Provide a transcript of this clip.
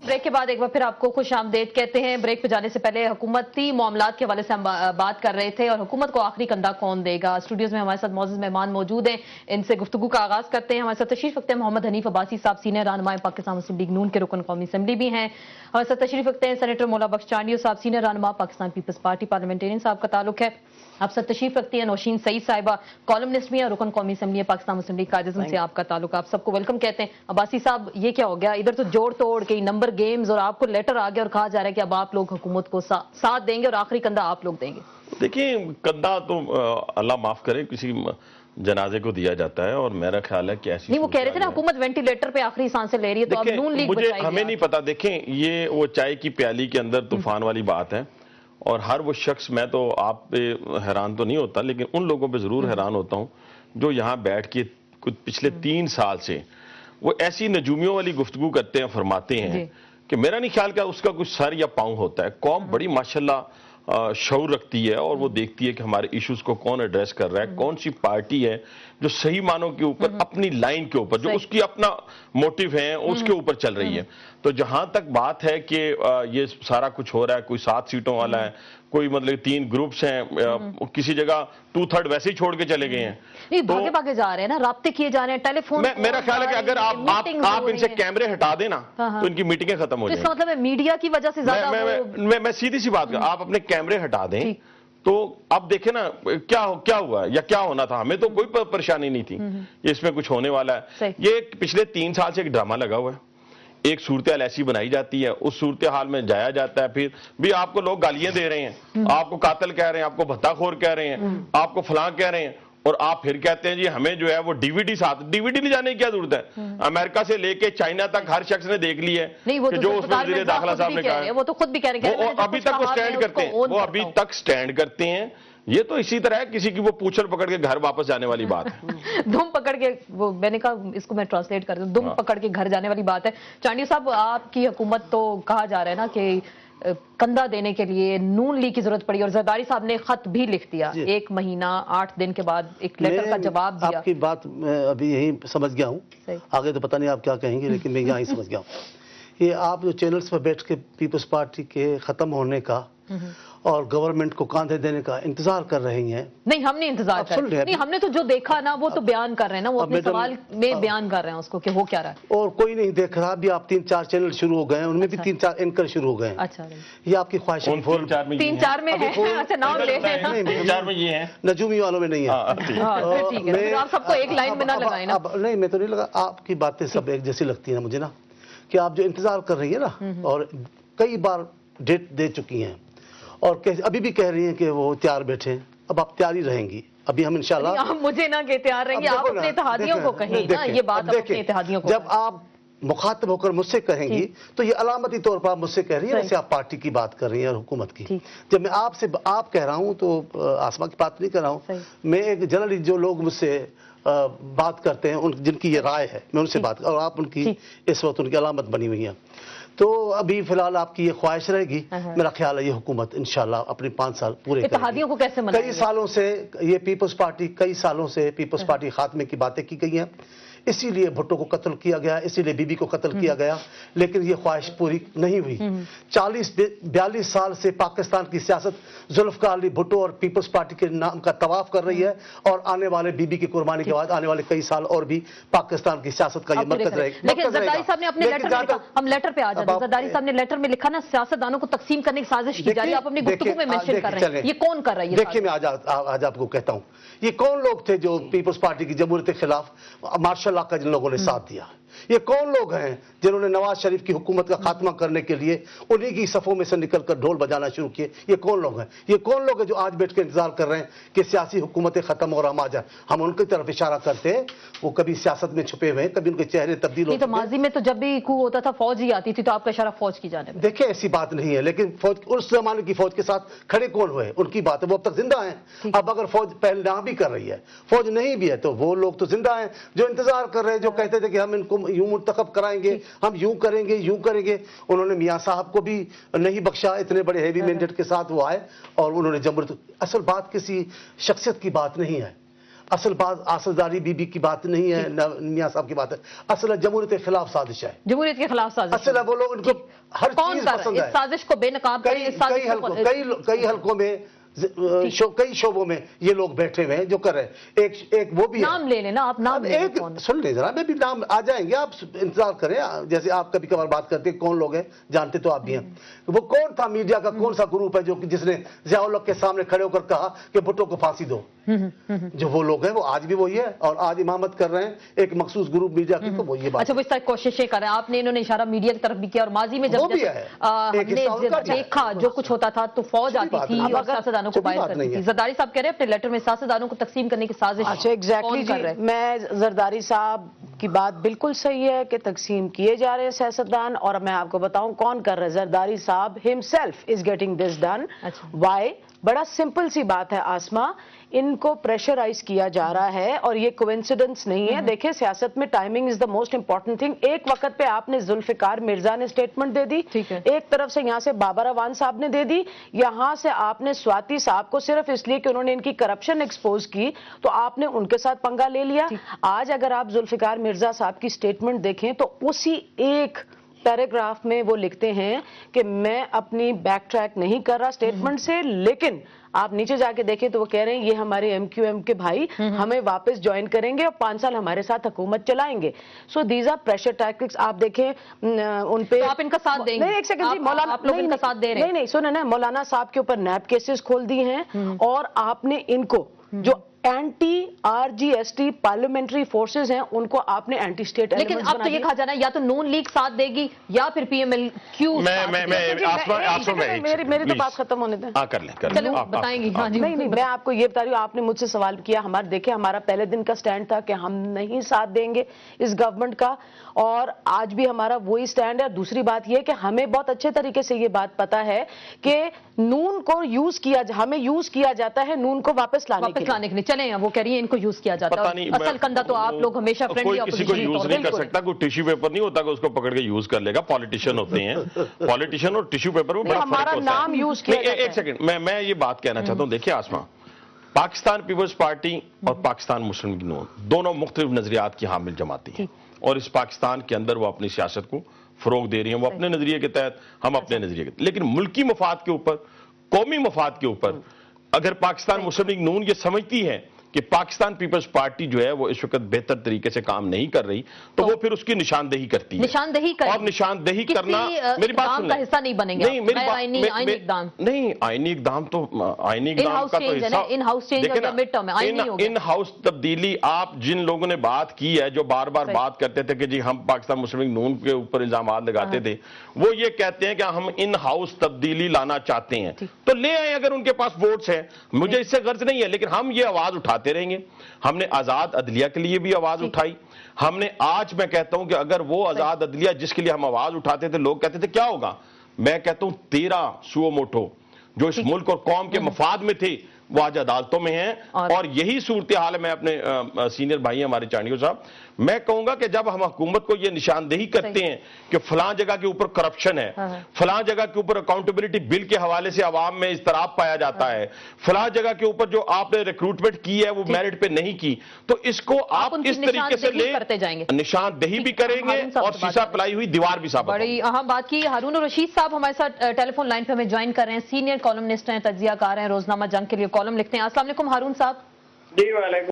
Break के बाद एक बार फिर आपको खुश आमदेद कहते हैं। ब्रेक पे जाने से पहले हुकूमती मामलात के हवाले से हम बात कर रहे थे और हुकूमत को आखिरी कंधा कौन देगा। स्टूडियोज में हमारे साथ मौजूद मेहमान मौजूद हैं, इनसे गुफ्तगू का आगाज करते हैं। हमारे साथ तशरीफ रखते हैं मोहम्मद हनीफ अब्बासी साहब, सीनियर रहनुमा पाकिस्तान मुस्लिम लीग नून के रुकन कौमी असम्बली भी हैं। हमारे साथ तशरीफ रखते हैं सेनेटर मौला बख्श चांडियो साहब, सीनियर रहनुमा पाकिस्तान पीपल्स पार्टी पार्लियामेंटेरियन साहब का ताल्लुक है। आप सब तशरीफ रखती हैं नौशीन सईद साहिबा, कॉलमनिस्ट भी हैं, रुकन कौमी असम्बली पाकिस्तान मुस्लिम लीग कायदे से आपका ताल्लुक। आप सबको वेलकम कहते हैं। अब्बासी साहब, ये क्या हो गया? इधर तो जोड़ तोड़ के नंबर गेम्स और आपको लेटर आ गया और कहा जा रहा है कि अब आप लोग हुकूमत को साथ देंगे और आखिरी कंधा आप लोग देंगे। देखिए, कंधा तो अल्लाह माफ करे किसी जनाजे को दिया जाता है और मेरा ख्याल है कि ऐसी नहीं, वो कह रहे थे ना हुकूमत वेंटिलेटर पे आखिरी सांसें ले रही है, तो अब नून लीग मुझे हमें नहीं पता। देखें, ये वो चाय की प्याली के अंदर तूफान वाली बात है और हर वो शख्स, मैं तो आप पे हैरान तो नहीं होता लेकिन उन लोगों पे जरूर हैरान होता हूं जो यहाँ बैठ के कुछ पिछले 3 साल से वो ऐसी नजूमियों वाली गुफ्तगू करते हैं, फरमाते हैं कि मेरा नहीं ख्याल कि उसका कुछ सर या पांव होता है। कौम बड़ी माशाल्लाह शऊर रखती है और वो देखती है कि हमारे इश्यूज को कौन एड्रेस कर रहा है, कौन सी पार्टी है जो सही मानों के ऊपर अपनी लाइन के ऊपर जो उसकी अपना मोटिव है उसके ऊपर चल रही है। तो जहां तक बात है कि ये सारा कुछ हो रहा है, कोई 7 सीटों वाला है, कोई मतलब 3 ग्रुप्स हैं, किसी जगह 2/3 वैसे ही छोड़ के चले गए हैं, तो भागे भागे जा रहे हैं ना, राब्ते किए जा रहे हैं, टेलीफोन। मेरा ख्याल है कि अगर आप इनसे कैमरे हटा देना तो इनकी मीटिंगें खत्म हो जाएंगी। मतलब मीडिया की वजह से ज्यादा मैं सीधी सी बात कर, आप अपने कैमरे हटा दें तो अब देखें ना क्या हुआ या क्या होना था। हमें तो कोई परेशानी नहीं थी ये इसमें कुछ होने वाला है। ये पिछले 3 साल से एक ड्रामा लगा हुआ है, एक सूरत हाल ऐसी बनाई जाती है, उस सूरत हाल में जाया जाता है, फिर भी आपको लोग गालियां दे रहे हैं, आपको कातिल कह रहे हैं, आपको भत्ताखोर कह रहे हैं, आपको फलां कह रहे हैं और आप फिर कहते हैं जी हमें जो है वो डीवीडी साथ। डीवीडी ले जाने की क्या जरूरत है? अमेरिका से लेके चाइना तक हर शख्स ने देख ली है कि जो उसमें वज़ीर दाखिला साहब ने कहा है, वो तो खुद भी कह रहे हैं, वो अभी तक वो स्टैंड करते हैं, वो अभी तक स्टैंड करते हैं। ये तो इसी तरह है किसी की वो पूंछल पकड़ के घर वापस जाने वाली बात है। दुम पकड़ के, वो मैंने कहा इसको मैं ट्रांसलेट कर दूं, दुम पकड़ के घर जाने वाली बात है। चांडियो साहब, आपकी हुकूमत तो कहा जा रहा है ना कि कंधा देने के लिए नून लीग की जरूरत पड़ी और जरदारी साहब ने खत भी लिख दिया 1 महीना 8 दिन के बाद एक लेटर का जवाब दिया। आपकी बात मैं अभी यही समझ गया हूँ, आगे तो पता नहीं आप क्या कहेंगे लेकिन मैं यहाँ ही समझ गया हूँ। ये आप जो चैनल्स पर बैठ के पीपल्स पार्टी के खत्म होने का और गवर्नमेंट को कांधे देने का इंतजार कर रही हैं। नहीं, हमने इंतजार कर नहीं, हमने तो जो देखा ना वो तो बयान कर रहे हैं ना, वो अपने सवाल में बयान कर रहे हैं उसको कि हो क्या रहा है। और कोई नहीं देख रहा। अभी आप 3-4 चैनल शुरू हो गए हैं, उनमें भी 3-4 एंकर शुरू हो गए हैं। अच्छा, ये आपकी ख्वाहिश है? 3-4 में है। अच्छा, नाम ले रहे हैं। 3-4 में ये है, नजूमी वालों में नहीं है। मैं आप सबको एक लाइन में ना लगाए ना। नहीं, मैं तो नहीं लगा। आपकी बातें सब एक जैसी लगती है ना मुझे ना, कि आप जो इंतजार कर रही है ना और कई बार डेट दे चुकी हैं और अभी भी कह रही हैं कि वो तैयार बैठे हैं। अब आप तैयार ही रहेंगी। अभी हम इंशाल्लाह, आप मुझे ना कि तैयार रहेंगे, आप अपने इत्तेहादियों को कहें ना, ये बात अपने इत्तेहादियों को। जब आप मुखातब होकर मुझसे कहेंगी तो ये अलामती तौर पर आप मुझसे कह रही है जैसे आप पार्टी की बात कर रही हैं और हुकूमत की। जब मैं आपसे आप कह रहा हूं तो आसमा की बात नहीं कर रहा हूं। मैं एक जनरली जो लोग मुझसे बात करते हैं जिनकी ये राय है, मैं उनसे बात, और आप उनकी इस वक्त उनकी अलामत बनी हुई है। तो अभी फिलहाल आपकी ये ख्वाहिश रहेगी। मेरा ख्याल है ये हुकूमत इंशाल्लाह अपने 5 साल पूरे इत्तेहादियों को कैसे मनाएंगे? कई सालों से ये पीपल्स पार्टी खात्मे की बातें की गई हैं, इसीलिए भुट्टो को कत्ल किया गया, इसीलिए बीबी को कत्ल किया गया, लेकिन ये ख्वाहिश पूरी नहीं हुई। 40-42 साल से पाकिस्तान की सियासत जुल्फकार अली भुट्टो और पीपल्स पार्टी के नाम का तवाफ कर रही है और आने वाले बीबी की कुर्बानी के बाद आने वाले कई साल और भी पाकिस्तान की सियासत का ये मरकज रहेगा। लेकिन जरदारी साहब ने अपने लेटर में लिखा, हम लेटर पे आ जाते हैं, जरदारी साहब ने लेटर में लिखा ना सियासतदानों को तकसीम करने की साजिश की जा रही है, आप अपनी गुफ्तगू में मेंशन कर रहे हैं, ये कौन कर रहा है? देखिए, मैं आज आपको कहता हूं, ये कौन लोग थे जो पीपल्स पार्टी की जमहूरियत के खिलाफ मार्शल लॉ का जिन लोगों ने साथ दिया? ये कौन लोग हैं जिन्होंने नवाज शरीफ की हुकूमत का खात्मा करने के लिए उन्हीं की सफों में से निकलकर ढोल बजाना शुरू किए? ये कौन लोग हैं? ये कौन लोग हैं जो आज बैठ के इंतजार कर रहे हैं कि सियासी हुकूमतें खत्म और हम आ जाए? हम उनकी तरफ इशारा करते हैं, वो कभी सियासत में छुपे हुए हैं, कभी उनके चेहरे तब्दील होते हैं। तो माजी में तो जब भी कू होता था फौज ही आती थी, तो आपका इशारा फौज की जाने में। देखिए, ऐसी बात नहीं है, लेकिन फौज उस जमाने की फौज के साथ खड़े कौन हुए उनकी बात है, वो अब तक जिंदा हैं। अब अगर फौज पहले ना भी कर रही है, फौज नहीं भी है, तो वो लोग तो जिंदा हैं जो इंतजार कर रहे हैं, जो कहते थे कि हम इनको यूं मुंतखब कराएंगे, हम यूं करेंगे। उन्होंने मियां साहब को भी नहीं बख्शा, इतने बड़े हेवी मैंडेट के साथ वो आए और उन्होंने जमहूरियत। असल बात किसी शख्सियत की बात नहीं है, اصل بات آصفزاری بی بی کی بات نہیں ہے، میاں صاحب کی بات ہے، اصل جمہوریت کے خلاف سازش ہے، جمہوریت کے خلاف سازش اصل ہے وہ لوگ ان کو ہر چیز پسند ہے، اس سازش کو بے نقاب کئی حلقوں میں کئی شعبوں میں یہ لوگ بیٹھے ہوئے ہیں جو کر رہے ہیں، ایک وہ بھی نام لے لینا آپ، نام لے سن لیں ذرا، میں بھی نام آ جائیں گے، آپ انتظار کریں، جیسے آپ کبھی کبھار بات کرتے ہیں کون لوگ ہیں جانتے تو آپ بھی ہیں، وہ کون تھا میڈیا کا کون سا گروپ ہے جس نے ضیاء الحق کے سامنے کھڑے ہو کر کہا کہ بھٹو کو پھانسی دو؟ جو وہ لوگ ہیں وہ آج بھی وہی ہے اور آج امامت کر رہے ہیں ایک مخصوص گروپ میڈیا کی، تو وہ یہ بات اچھا وہ اس طرح کوششیں کر رہے ہیں، آپ نے انہوں نے اشارہ میڈیا کی طرف بھی کیا اور ماضی میں جب ہم نے دیکھا جو کچھ ہوتا تھا تو فوج آتی تھی اور سیاستدانوں کو باہر کرتی تھی، زرداری صاحب کہہ رہے ہیں اپنے لیٹر میں سیاستدانوں کو تقسیم کرنے کی سازش ایگزیکٹلی کر رہے ہیں. میں زرداری صاحب کی بات بالکل صحیح ہے کہ تقسیم کیے جا رہے ہیں سیاستدان، اور میں آپ کو بتاؤں کون کر رہا ہے. زرداری صاحب himself is getting this done. Why? بڑا سمپل سی بات ہے آسما، ان کو پریشرائز کیا جا رہا ہے اور یہ کوئنسیڈنس نہیں ہے. دیکھیں سیاست میں timing is the most important thing. ایک وقت پہ آپ نے ذوالفقار مرزا نے اسٹیٹمنٹ دے دی، ایک طرف سے یہاں سے بابر اعوان صاحب نے دے دی، یہاں سے آپ نے سواتی صاحب کو صرف اس لیے کہ انہوں نے ان کی کرپشن ایکسپوز کی تو آپ نے ان کے ساتھ پنگا لے لیا. آج اگر آپ ذوالفقار مرزا صاحب کی اسٹیٹمنٹ دیکھیں تو اسی ایک پیراگراف میں وہ لکھتے ہیں کہ میں اپنی بیک ٹریک نہیں کر رہا اسٹیٹمنٹ سے، لیکن آپ نیچے جا کے دیکھیں تو وہ کہہ رہے ہیں یہ ہمارے ایم کیو ایم کے بھائی ہمیں واپس جوائن کریں گے اور 5 سال ہمارے ساتھ حکومت چلائیں گے. So these are pressure tactics. آپ دیکھیں ان پہ آپ ان کا ساتھ دیں گے؟ نہیں، ایک سیکنڈ جی، مولانا آپ لوگ ان کا ساتھ دے رہے ہیں؟ نہیں سنیں نا، مولانا صاحب کے اوپر نیب کیسز کھول دیے ہیں اور آپ نے ان کو جو anti R G S T parliamentary forces ہیں ان کو آپ نے اینٹی اسٹیٹ ایلیمنٹس بنا دیا. لیکن اب تو یہ کہا جانا ہے یا تو نون لیگ ساتھ دے گی یا پھر پی ایم ایل کیو. میری تو بات ختم ہونے دیں. چلو بتائیں گی. نہیں میں آپ کو یہ بتا رہی ہوں، آپ نے مجھ سے سوال کیا، دیکھیں ہمارا پہلے دن کا سٹینڈ تھا کہ ہم نہیں ساتھ دیں گے اس گورنمنٹ کا، اور آج بھی ہمارا وہی سٹینڈ ہے. دوسری بات یہ کہ ہمیں بہت اچھے طریقے سے یہ بات پتا ہے کہ نون کو ہمیں یوز کیا جاتا ہے نون کو واپس لانے کے لیے. چلیں وہ کہہ رہی ہیں ان کو یوز کیا جاتا ہے، اصل کندھا تو آپ لوگ ہمیشہ کوئی کسی کو یوز نہیں کر سکتا. کوئی ٹیشو پیپر نہیں ہوتا کہ اس کو پکڑ کے یوز کر لے گا. پالیٹیشین ہوتے ہیں، پالیٹیشین اور ٹیشو پیپر میں بڑا فرق ہوتا ہے. ایک سیکنڈ میں یہ بات کہنا چاہتا ہوں. دیکھیں آسما، پاکستان پیپلز پارٹی اور پاکستان مسلم لیگ نون دونوں مختلف نظریات کی حامل جماعتیں ہیں اور اس پاکستان کے اندر وہ اپنی سیاست کو فروغ دے رہی ہیں، وہ اپنے نظریے کے تحت، ہم اپنے نظریے کے تحت. لیکن ملکی مفاد کے اوپر، قومی مفاد کے اوپر اگر پاکستان مسلم لیگ نون یہ سمجھتی ہے کہ پاکستان پیپلز پارٹی جو ہے وہ اس وقت بہتر طریقے سے کام نہیں کر رہی تو وہ پھر اس کی نشاندہی کرتی ہے. اور نشاندہی کرنا میری بات سن لیں، کا حصہ نہیں بنے گا. نہیں، آئینی اقدام تو آئینی اقدام کا تو حصہ ان ہاؤس تبدیلی. آپ جن لوگوں نے بات کی ہے، جو بار بار بات کرتے تھے کہ جی ہم پاکستان مسلم لیگ نون کے اوپر الزامات لگاتے تھے، وہ یہ کہتے ہیں کہ ہم ان ہاؤس تبدیلی لانا چاہتے ہیں تو لے آئیں اگر ان کے پاس ووٹس ہیں. مجھے اس سے غرض نہیں ہے، لیکن ہم یہ آواز اٹھاتے رہیں گے. ہم نے آزاد عدلیہ کے لیے بھی آواز اٹھائی. ہم نے آج میں کہتا ہوں کہ اگر وہ آزاد عدلیہ جس کے لیے ہم آواز اٹھاتے تھے، لوگ کہتے تھے کیا ہوگا، میں کہتا ہوں 13 سو موٹو جو اس ملک اور قوم کے مفاد میں تھے وہ آج عدالتوں میں ہیں. اور یہی صورتحال ہے. میں اپنے سینئر بھائی ہمارے چانڈیو صاحب، میں کہوں گا کہ جب ہم حکومت کو یہ نشاندہی کرتے ہیں کہ فلاں جگہ کے اوپر کرپشن ہے، فلاں جگہ کے اوپر اکاؤنٹیبلٹی بل کے حوالے سے عوام میں اضطراب پایا جاتا ہے، فلاں جگہ کے اوپر جو آپ نے ریکروٹمنٹ کی ہے وہ میرٹ پہ نہیں کی، تو اس کو آپ اس طریقے سے لیں، نشاندہی بھی کریں گے اور شیشہ پلائی ہوئی دیوار بھی ثابت. بڑی اہم بات کی. ہارون الرشید صاحب ہمارے ساتھ ٹیلی فون لائن پہ ہمیں جوائن کر رہے ہیں. سینئر کالمنسٹ ہیں، تجزیہ کار ہیں، روزنامہ جنگ کے لیے کالم لکھتے ہیں. السلام علیکم ہارون صاحب. جی وعلیکم